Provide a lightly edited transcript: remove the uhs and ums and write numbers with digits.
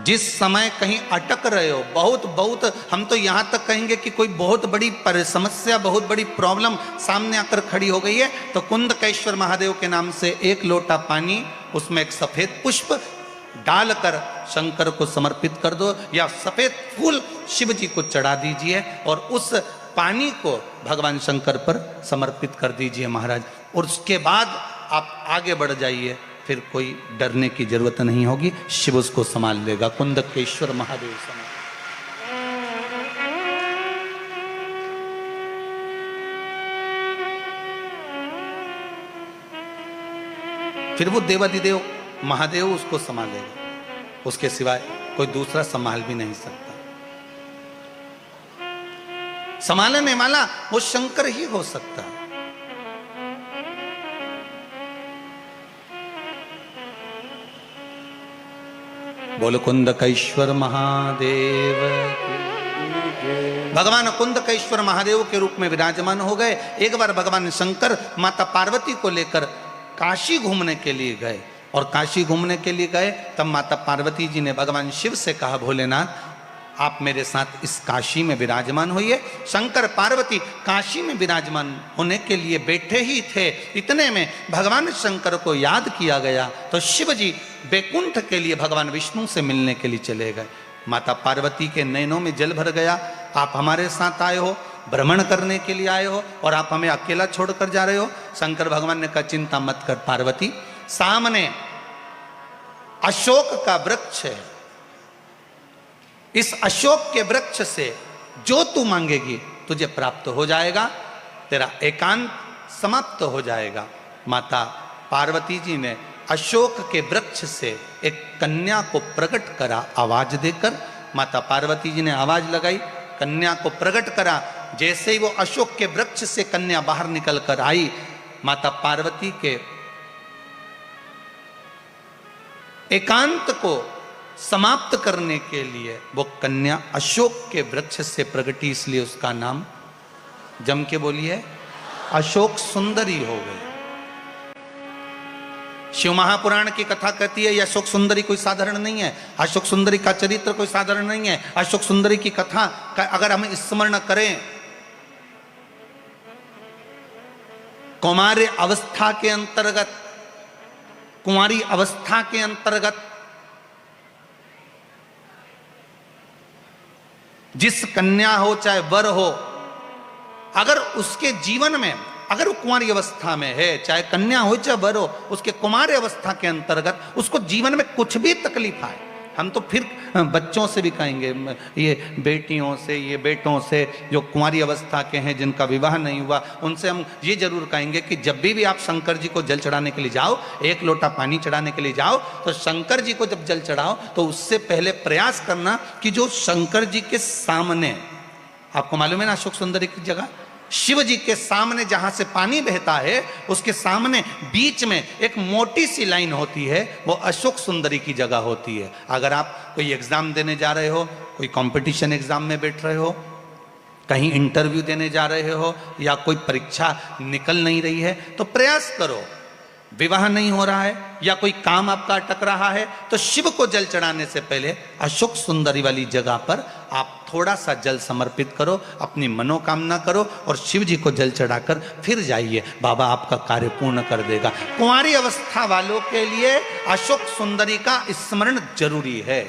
जिस समय कहीं अटक रहे हो, बहुत बहुत हम तो यहाँ तक कहेंगे कि कोई बहुत बड़ी समस्या, बहुत बड़ी प्रॉब्लम सामने आकर खड़ी हो गई है, तो कुंदकेश्वर महादेव के नाम से एक लोटा पानी, उसमें एक सफेद पुष्प डालकर शंकर को समर्पित कर दो, या सफेद फूल शिव जी को चढ़ा दीजिए और उस पानी को भगवान शंकर पर समर्पित कर दीजिए महाराज। और उसके बाद आप आगे बढ़ जाइए, फिर कोई डरने की जरूरत नहीं होगी, शिव उसको संभाल लेगा। कुंदकेश्वर महादेव संभाल। फिर वो देवाधिदेव महादेव उसको संभालेगा, उसके सिवाय कोई दूसरा संभाल भी नहीं सकता। संभालने वाला वो शंकर ही हो सकता है। बोलो कुंदकेश्वर महादेव। भगवान कुंदकेश्वर महादेव के रूप में विराजमान हो गए। एक बार भगवान शंकर माता पार्वती को लेकर काशी घूमने के लिए गए, और काशी घूमने के लिए गए तब माता पार्वती जी ने भगवान शिव से कहा, भोलेनाथ आप मेरे साथ इस काशी में विराजमान होइए। शंकर पार्वती काशी में विराजमान होने के लिए बैठे ही थे, इतने में भगवान शंकर को याद किया गया, तो शिव जी बैकुंठ के लिए भगवान विष्णु से मिलने के लिए चले गए। माता पार्वती के नैनों में जल भर गया, आप हमारे साथ आए हो, भ्रमण करने के लिए आए हो, और आप हमें अकेला छोड़कर जा रहे हो। शंकर भगवान ने कहा, चिंता मत कर पार्वती, सामने अशोक का वृक्ष है, इस अशोक के वृक्ष से जो तू मांगेगी तुझे प्राप्त हो जाएगा, तेरा एकांत समाप्त हो जाएगा। माता पार्वती जी ने अशोक के वृक्ष से एक कन्या को प्रकट करा आवाज देकर। माता पार्वती जी ने आवाज लगाई, कन्या को प्रकट करा। जैसे ही वो अशोक के वृक्ष से कन्या बाहर निकल कर आई, माता पार्वती के एकांत को समाप्त करने के लिए वो कन्या अशोक के वृक्ष से प्रगटी, इसलिए उसका नाम जम के बोलिए अशोक सुंदरी हो गई। शिव महापुराण की कथा कहती है, यह अशोक सुंदरी कोई साधारण नहीं है, अशोक सुंदरी का चरित्र कोई साधारण नहीं है। अशोक सुंदरी की कथा का अगर हम स्मरण करें, कुमारी अवस्था के अंतर्गत, कुंवारी अवस्था के अंतर्गत जिस कन्या हो चाहे वर हो, अगर उसके जीवन में, अगर वो कुंवारी अवस्था में है, चाहे कन्या हो चाहे वर हो, उसके कुमारी अवस्था के अंतर्गत उसको जीवन में कुछ भी तकलीफ आए, हम तो फिर बच्चों से भी कहेंगे, ये बेटियों से, ये बेटों से जो कुंवारी अवस्था के हैं, जिनका विवाह नहीं हुआ, उनसे हम ये जरूर कहेंगे कि जब भी आप शंकर जी को जल चढ़ाने के लिए जाओ, एक लोटा पानी चढ़ाने के लिए जाओ, तो शंकर जी को जब जल चढ़ाओ तो उससे पहले प्रयास करना कि जो शंकर जी के सामने, आपको मालूम है ना अशोक सुंदरी की जगह, शिव जी के सामने जहां से पानी बहता है, उसके सामने बीच में एक मोटी सी लाइन होती है, वो अशोक सुंदरी की जगह होती है। अगर आप कोई एग्जाम देने जा रहे हो, कोई कंपटीशन एग्जाम में बैठ रहे हो, कहीं इंटरव्यू देने जा रहे हो, या कोई परीक्षा निकल नहीं रही है, तो प्रयास करो, विवाह नहीं हो रहा है या कोई काम आपका अटक रहा है, तो शिव को जल चढ़ाने से पहले अशोक सुंदरी वाली जगह पर आप थोड़ा सा जल समर्पित करो, अपनी मनोकामना करो, और शिव जी को जल चढ़ाकर फिर जाइए, बाबा आपका कार्य पूर्ण कर देगा। कुंवारी अवस्था वालों के लिए अशोक सुंदरी का स्मरण जरूरी है।